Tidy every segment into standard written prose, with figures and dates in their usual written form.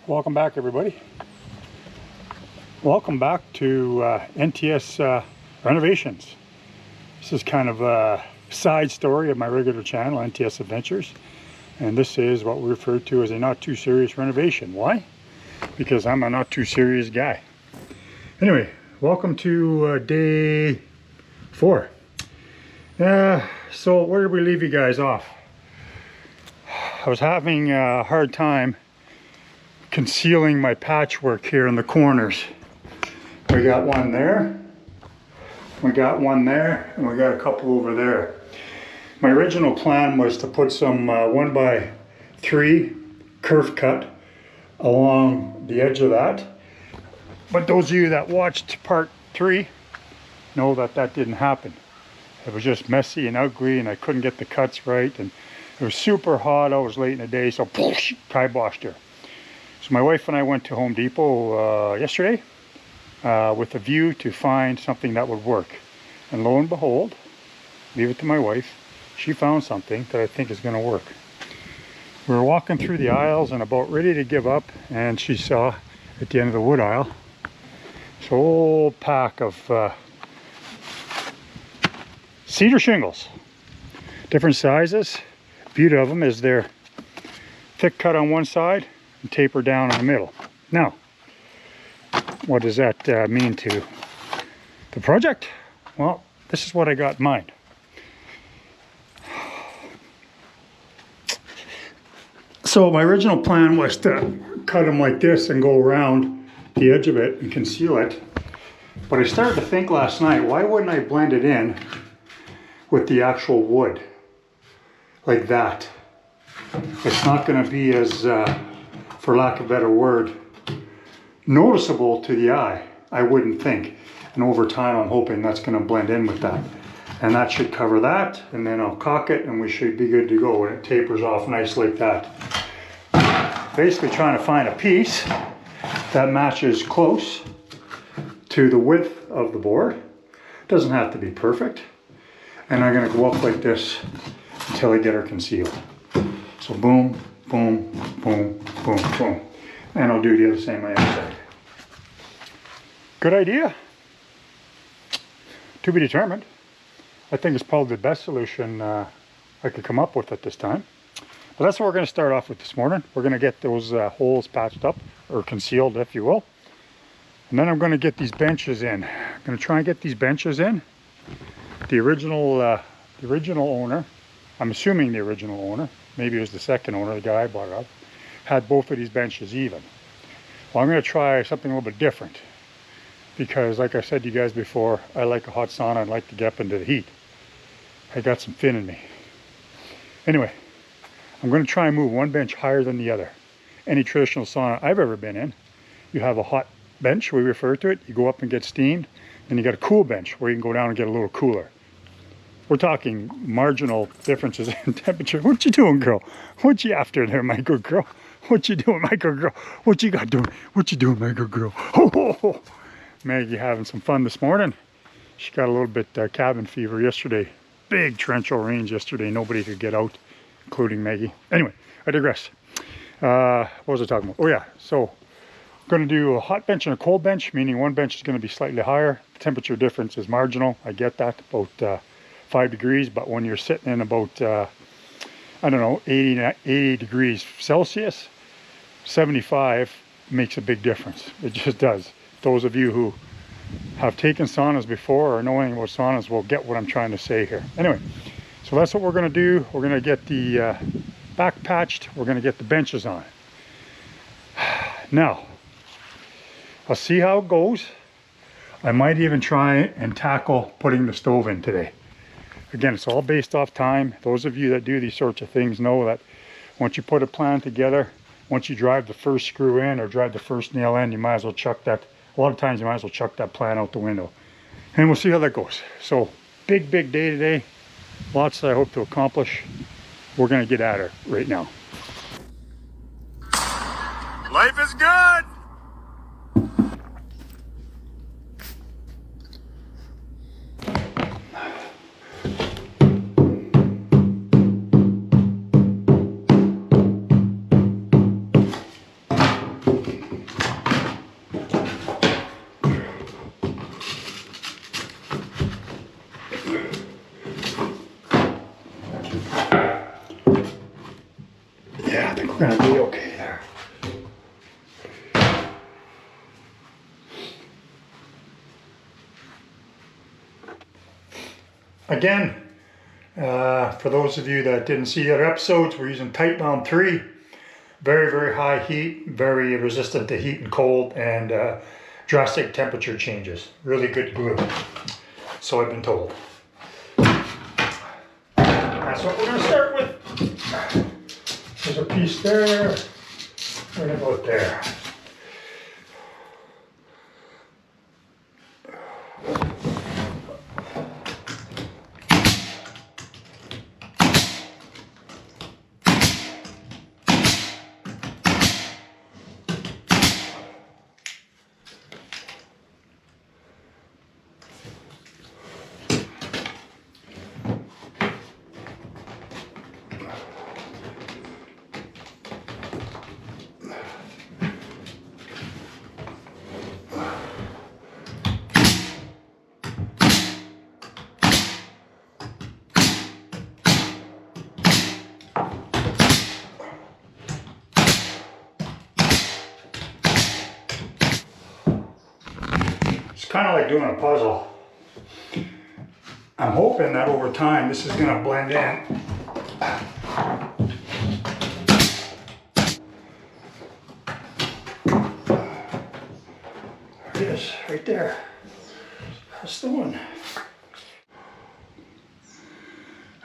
Welcome back, everybody. Welcome back to NTS renovations. This is kind of a side story of my regular channel, NTS Adventures, and this is what we refer to as a not too serious renovation. Why? Because I'm a not too serious guy. Anyway, welcome to day 4. So where did we leave you guys off? I was having a hard time concealing my patchwork here in the corners. We got one there, we got one there, and we got a couple over there. My original plan was to put some 1x3 curve cut along the edge of that, but those of you that watched part 3 know that that didn't happen. It was just messy and ugly, and I couldn't get the cuts right, and it was super hot. I was late in the day, so kiboshed her. So my wife and I went to Home Depot yesterday with a view to find something that would work. And lo and behold, leave it to my wife, she found something that I think is going to work. We were walking through the aisles and about ready to give up, and she saw at the end of the wood aisle this whole pack of cedar shingles. Different sizes. Beauty of them is they're thick cut on one side and taper down in the middle. Now, what does that mean to the project? Well, this is what I got in mind. So my original plan was to cut them like this and go around the edge of it and conceal it. But I started to think last night, why wouldn't I blend it in with the actual wood? Like that. It's not going to be as, for lack of a better word, noticeable to the eye, I wouldn't think. And over time, I'm hoping that's going to blend in with that. And that should cover that, and then I'll caulk it, and we should be good to go. And it tapers off nice like that. Basically trying to find a piece that matches close to the width of the board. Doesn't have to be perfect. And I'm going to go up like this until I get her concealed. So boom, boom, boom, boom, boom. And I'll do the other same on the other side. Good idea. To be determined. I think it's probably the best solution I could come up with at this time. But that's what we're going to start off with this morning. We're going to get those holes patched up, or concealed if you will. And then I'm going to get these benches in. I'm going to try and get these benches in. The original owner, I'm assuming the original owner, maybe it was the second owner, the guy I bought it off, had both of these benches even. Well, I'm going to try something a little bit different, because like I said to you guys before, I like a hot sauna. I'd like to get up into the heat. I got some fin in me. Anyway, I'm going to try and move one bench higher than the other. Any traditional sauna I've ever been in, you have a hot bench, we refer to it. You go up and get steamed. Then you got a cool bench where you can go down and get a little cooler. We're talking marginal differences in temperature. What you doing, girl? What you after there, my good girl? What you doing, my good girl? What you got doing? What you doing, my good girl? Ho, ho, ho. Maggie having some fun this morning. She got a little bit cabin fever yesterday. Big torrential rains yesterday. Nobody could get out, including Maggie. Anyway, I digress. What was I talking about? Oh yeah, so I'm going to do a hot bench and a cold bench, meaning one bench is going to be slightly higher. The temperature difference is marginal. I get that, about 5 degrees, but when you're sitting in about, I don't know, 80 degrees Celsius, 75 makes a big difference. It just does. Those of you who have taken saunas before or know anything about saunas will get what I'm trying to say here. Anyway, so that's what we're going to do. We're going to get the back patched. We're going to get the benches on. Now, I'll see how it goes. I might even try and tackle putting the stove in today. Again, it's all based off time. Those of you that do these sorts of things know that once you put a plan together, once you drive the first screw in or drive the first nail in, you might as well chuck that. A lot of times you might as well chuck that plan out the window. And we'll see how that goes. So, big day today. Lots I hope to accomplish. We're going to get at it right now. Life is good! Again, for those of you that didn't see the other episodes, we're using Tight Bound 3. Very, very high heat, very resistant to heat and cold, and drastic temperature changes. Really good glue. So I've been told. That's what we're going to start with. There's a piece there. We're going to go there. It's kind of like doing a puzzle. I'm hoping that over time this is going to blend in. There it is, right there. That's the one.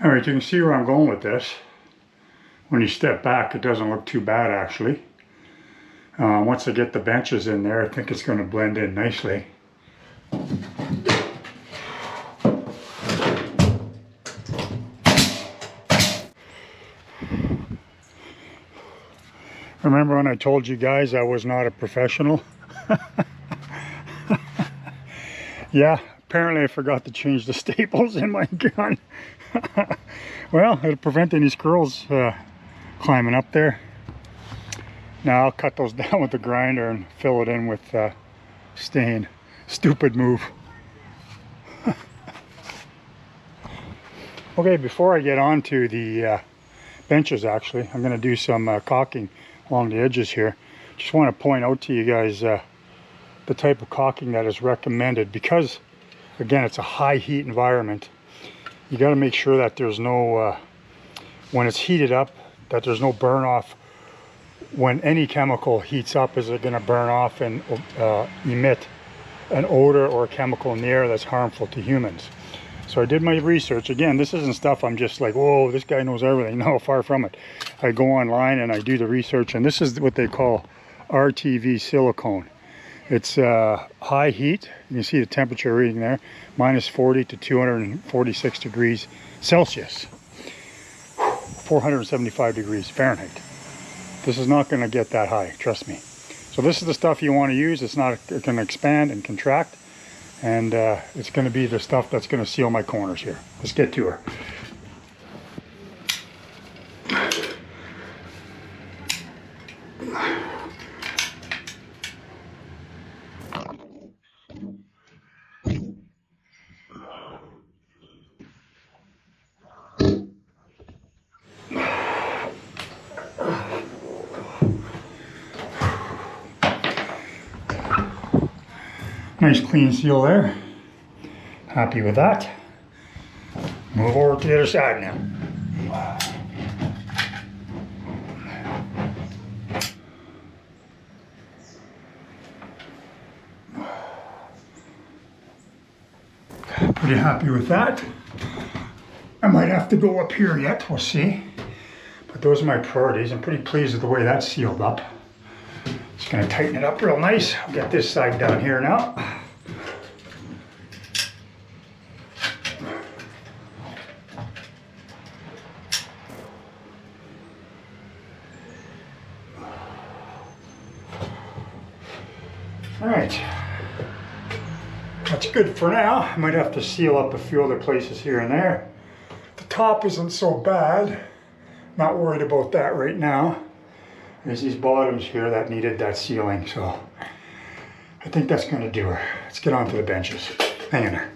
Alright, you can see where I'm going with this. When you step back, it doesn't look too bad actually. Once I get the benches in there, I think it's going to blend in nicely. Remember when I told you guys I was not a professional? Yeah, apparently I forgot to change the staples in my gun. Well, it'll prevent any squirrels climbing up there. Now I'll cut those down with the grinder and fill it in with stain. Stupid move. Okay, before I get on to the benches, actually, I'm going to do some caulking along the edges here. Just want to point out to you guys the type of caulking that is recommended, because again, it's a high heat environment. You got to make sure that there's no when it's heated up, that there's no burn off. When any chemical heats up, is it going to burn off and emit an odor or a chemical in the air that's harmful to humans? So I did my research. Again, this isn't stuff I'm just like, whoa, this guy knows everything. No, far from it. I go online and I do the research, and this is what they call RTV silicone. It's high heat. You can see the temperature reading there, minus 40 to 246 degrees Celsius, 475 degrees Fahrenheit. This is not going to get that high, trust me. So this is the stuff you want to use. It's not going to expand and contract, and it's going to be the stuff that's going to seal my corners here. Let's get to her. Nice clean seal there. Happy with that. Move over to the other side now. Pretty happy with that. I might have to go up here yet, we'll see. But those are my priorities. I'm pretty pleased with the way that's sealed up. Just gonna tighten it up real nice. I'll get this side down here now. All right, that's good for now. I might have to seal up a few other places here and there. The top isn't so bad. Not worried about that right now. There's these bottoms here that needed that sealing, so I think that's going to do her. Let's get on to the benches. Hang in there.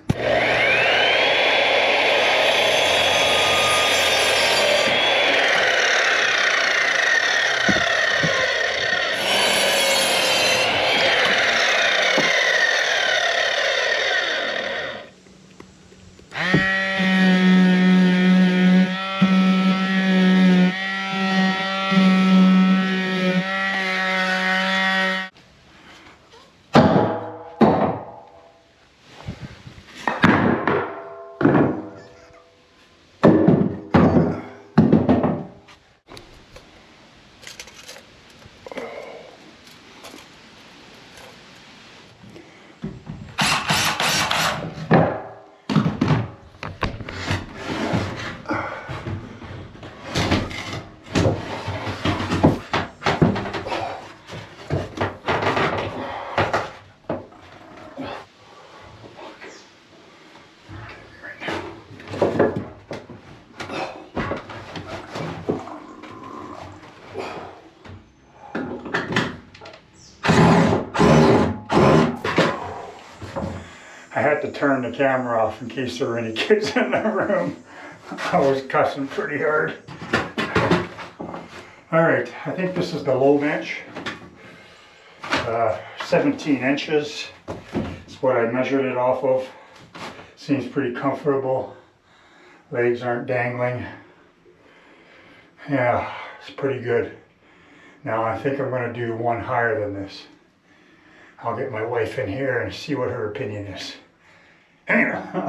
I had to turn the camera off in case there were any kids in the room. I was cussing pretty hard. All right, I think this is the low bench. 17 inches is what I measured it off of. Seems pretty comfortable. Legs aren't dangling. Yeah, it's pretty good. Now I think I'm going to do one higher than this. I'll get my wife in here and see what her opinion is. Anyway. All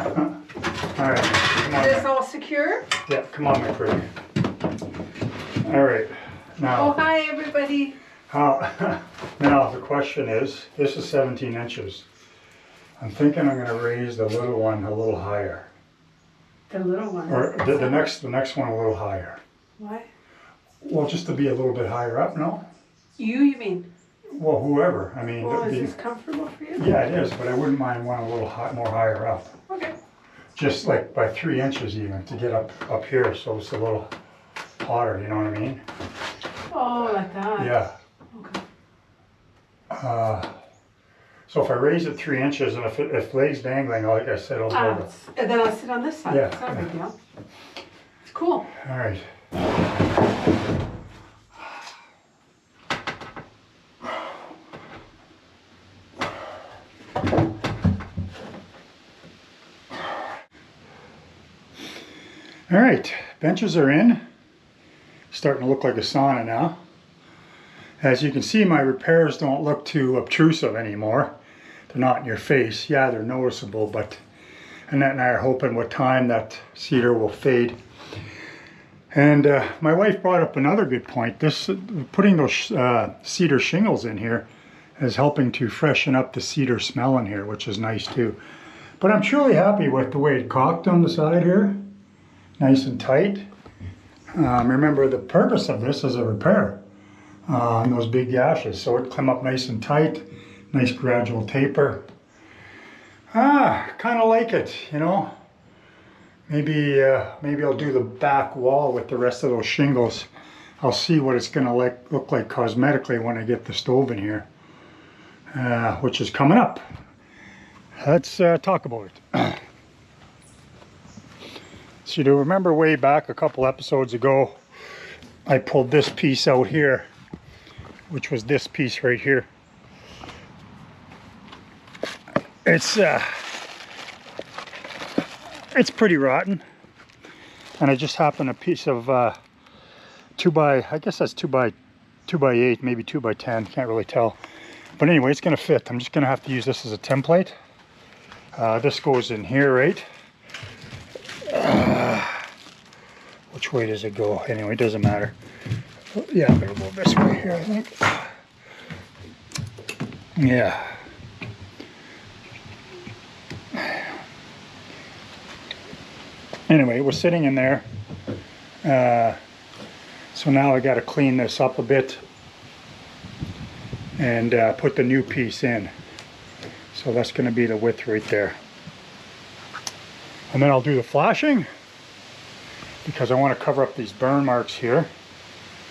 right. Come on. Is this all secure? Yeah, come on, my pretty. All right. Now. Oh, hi, everybody. Now the question is, this is 17 inches. I'm thinking I'm going to raise the little one a little higher. The little one. Or the next one a little higher. Why? Well, just to be a little bit higher up, no? You mean? Well, whoever. I mean, Well, is this comfortable for you? yeah, it is, but I wouldn't mind one a little more higher up. Okay. Just like by 3 inches even to get up here, so it's a little hotter. You know what I mean? Oh, like that. Yeah. Okay. So if I raise it 3 inches, and if legs dangling, like I said, I'll hold it. And then I'll sit on this side. Yeah. It's not a big deal. It's cool. All right. All right, benches are in. Starting to look like a sauna now. As you can see, my repairs don't look too obtrusive anymore. They're not in your face. Yeah, they're noticeable, but Annette and I are hoping with time that cedar will fade. And my wife brought up another good point. This putting those cedar shingles in here is helping to freshen up the cedar smell in here, which is nice too. But I'm truly happy with the way it caulked on the side here. Nice and tight. Remember, the purpose of this is a repair on those big gashes, so it came up nice and tight. Nice gradual taper. Kind of like it, you know. Maybe I'll do the back wall with the rest of those shingles. I'll see what it's gonna look like cosmetically when I get the stove in here, which is coming up. Let's talk about it. So you remember way back a couple episodes ago, I pulled this piece out here, which was this piece right here. It's pretty rotten, and I just happened a piece of I guess that's 2 by 8, maybe 2 by 10, can't really tell. But anyway, it's gonna fit. I'm just gonna have to use this as a template. This goes in here, right? Which way does it go? Anyway, it doesn't matter. Yeah, I'm gonna go this way here, I think. Yeah. Anyway, it was sitting in there. So now I got to clean this up a bit and put the new piece in. So that's going to be the width right there. And then I'll do the flashing, because I want to cover up these burn marks here,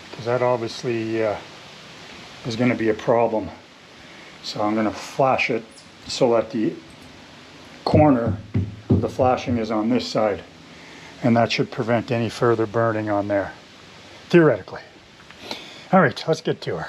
because that obviously is going to be a problem. So I'm going to flash it so that the corner of the flashing is on this side, and that should prevent any further burning on there, theoretically. All right, let's get to her.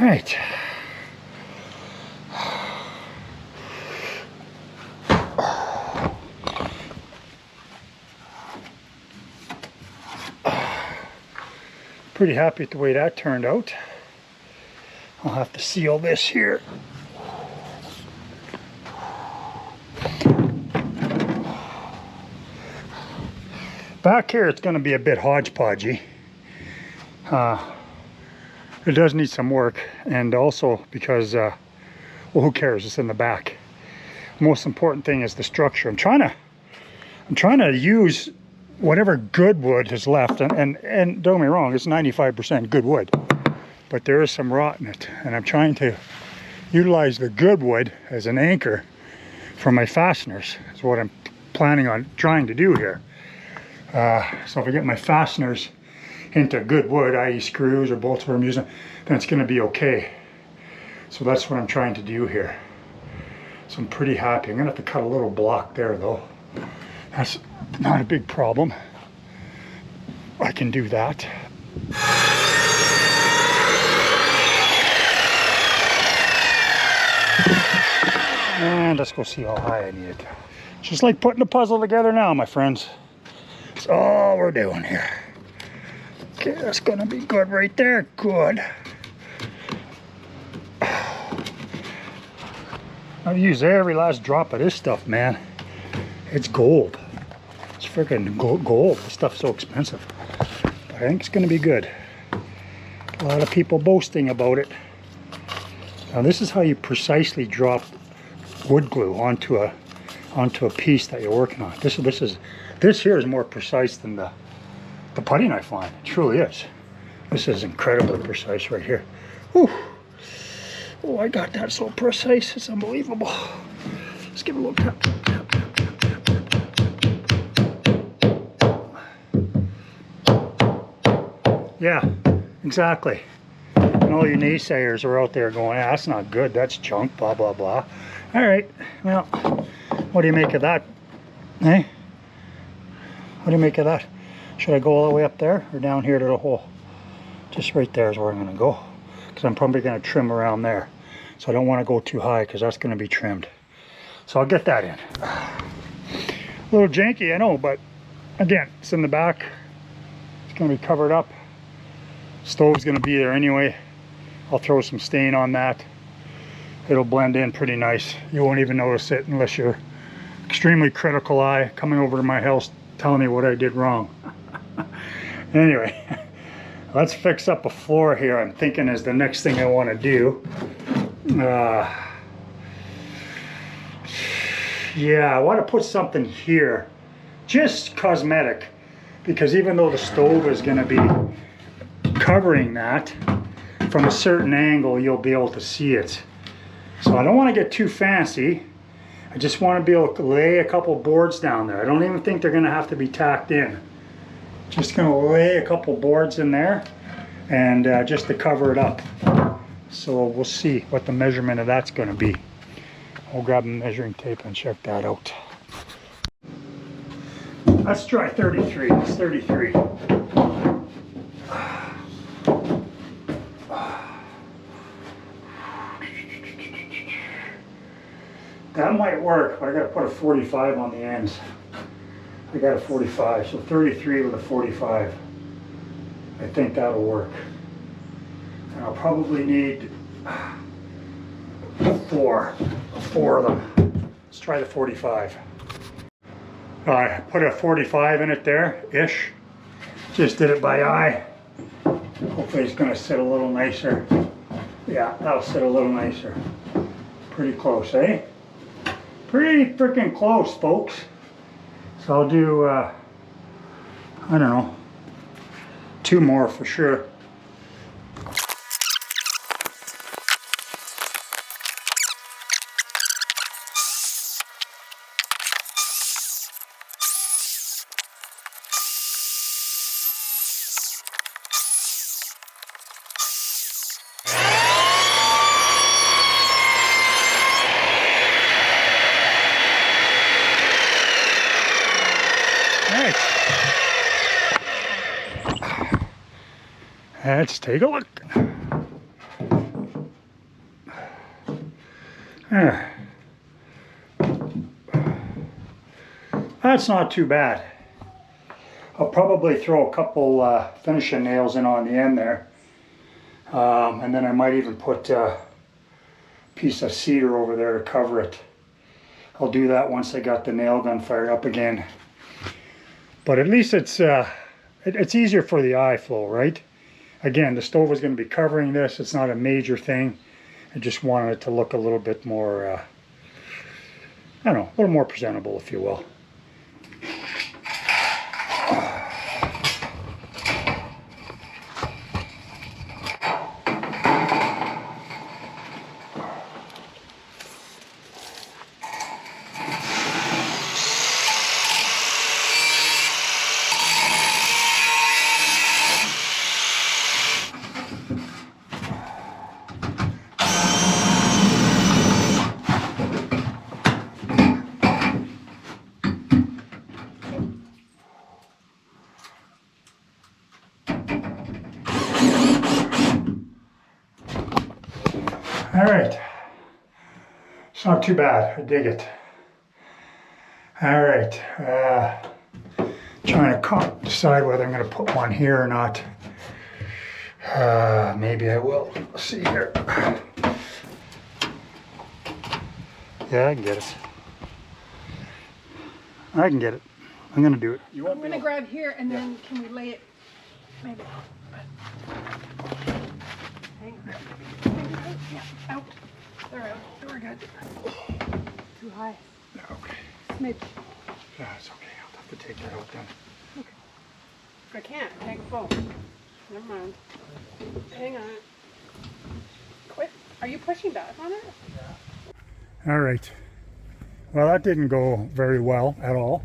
Right. Pretty happy with the way that turned out. I'll have to seal this here. Back here it's going to be a bit hodgepodgey. It does need some work, and also because, well, who cares? It's in the back. Most important thing is the structure. I'm trying to use whatever good wood is left, and don't get me wrong, it's 95% good wood, but there is some rot in it, and I'm trying to utilize the good wood as an anchor for my fasteners. Is what I'm planning on trying to do here. So if I get my fasteners into good wood, i.e. screws or bolts where I'm using, then it's going to be okay. So that's what I'm trying to do here. So I'm pretty happy. I'm going to have to cut a little block there though. That's not a big problem. I can do that. And let's go see how high I need it. Just like putting a puzzle together now, my friends. That's all we're doing here. Okay, that's gonna be good right there. Good. I've used every last drop of this stuff, man. It's gold. It's freaking gold. This stuff's so expensive. But I think it's gonna be good. A lot of people boasting about it. Now this is how you precisely drop wood glue onto a piece that you're working on. This here is more precise than the putty knife line. It truly is. This is incredibly precise right here. Whew. Oh, I got that so precise. It's unbelievable. Let's give it a little tap, tap, tap, tap, tap, tap. Yeah, exactly. And all you naysayers are out there going, ah, that's not good. That's junk, blah, blah, blah. All right, well, what do you make of that? Eh? What do you make of that? Should I go all the way up there or down here to the hole? Just right there is where I'm going to go, because I'm probably going to trim around there. So I don't want to go too high because that's going to be trimmed. So I'll get that in. A little janky, I know, but again, it's in the back. It's going to be covered up. Stove's going to be there anyway. I'll throw some stain on that. It'll blend in pretty nice. You won't even notice it unless you're extremely critical eye coming over to my house telling me what I did wrong. Anyway, let's fix up a floor here. I'm thinking is the next thing I want to do. Yeah, I want to put something here, just cosmetic, because even though the stove is going to be covering that, from a certain angle you'll be able to see it. So I don't want to get too fancy. I just want to be able to lay a couple boards down there. I don't even think they're going to have to be tacked in. Just going to lay a couple boards in there and just to cover it up. So we'll see what the measurement of that's going to be. I'll grab a measuring tape and check that out. Let's try 33. It's 33. That might work, but I got to put a 45 on the ends. I got a 45, so 33 with a 45. I think that'll work. And I'll probably need four of them. Let's try the 45. I put a 45 in it there, ish. Just did it by eye. Hopefully it's going to sit a little nicer. Yeah, that'll sit a little nicer. Pretty close, eh? Pretty freaking close, folks. So I'll do, I don't know, 2 more for sure. Let's take a look. That's not too bad. I'll probably throw a couple finishing nails in on the end there. And then I might even put a piece of cedar over there to cover it. I'll do that once I got the nail gun fired up again. But at least it's easier for the eye flow, right? Again, the stove is going to be covering this. It's not a major thing. I just wanted it to look a little bit more, I don't know, a little more presentable, if you will. All right, it's not too bad. I dig it. All right, trying to decide whether I'm going to put one here or not. Maybe I will. Let's see here. Yeah, I can get it. I can get it. I'm going to do it. I'm going to grab here and then can we lay it maybe? Hang on. Yeah, out. They're out. We're good. Too high. Okay. Smidge. Yeah, it's okay. I'll have to take that out then. Okay. I can't. Take a phone. Never mind. Hang on. Quit. Are you pushing back on it? Yeah. All right. Well, that didn't go very well at all.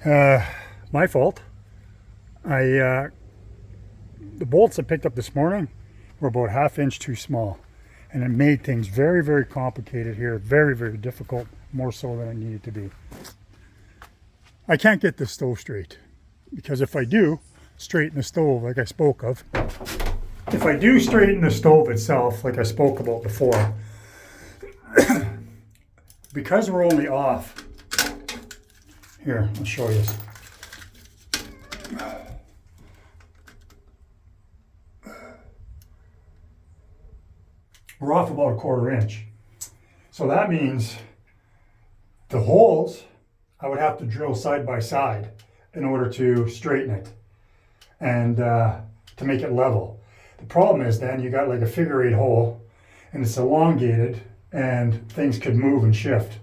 My fault. The bolts I picked up this morning were about 1/2 inch too small, and it made things very, very complicated here. Very, very difficult, more so than it needed to be. I can't get this stove straight, because if I do straighten the stove like I spoke of, if I do straighten the stove itself like I spoke about before, because we're only off, here, I'll show you. We're off about 1/4 inch. So that means the holes I would have to drill side by side in order to straighten it and to make it level. The problem is then you got like a figure 8 hole and it's elongated and things could move and shift.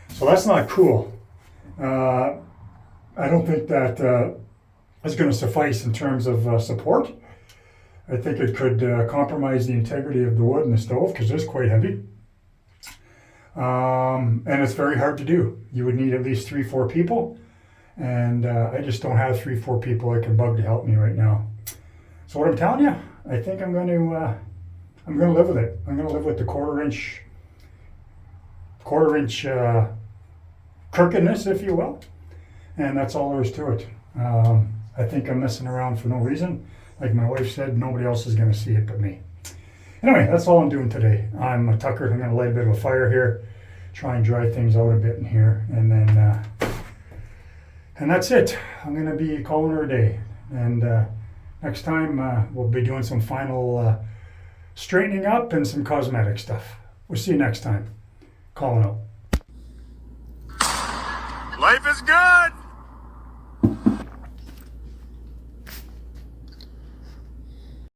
So that's not cool. I don't think that is going to suffice in terms of support. I think it could compromise the integrity of the wood in the stove because it's quite heavy. And it's very hard to do. You would need at least 3-4 people. And I just don't have 3-4 people I can bug to help me right now. So what I'm telling you, I think I'm going to live with it. I'm going to live with the 1/4 inch crookedness, if you will. And that's all there is to it. I think I'm messing around for no reason. Like my wife said, nobody else is going to see it but me. Anyway, that's all I'm doing today. I'm tuckered. I'm going to light a bit of a fire here, try and dry things out a bit in here, and then and that's it. I'm going to be calling her a day. And next time we'll be doing some final straightening up and some cosmetic stuff. We'll see you next time. Calling out. Life is good.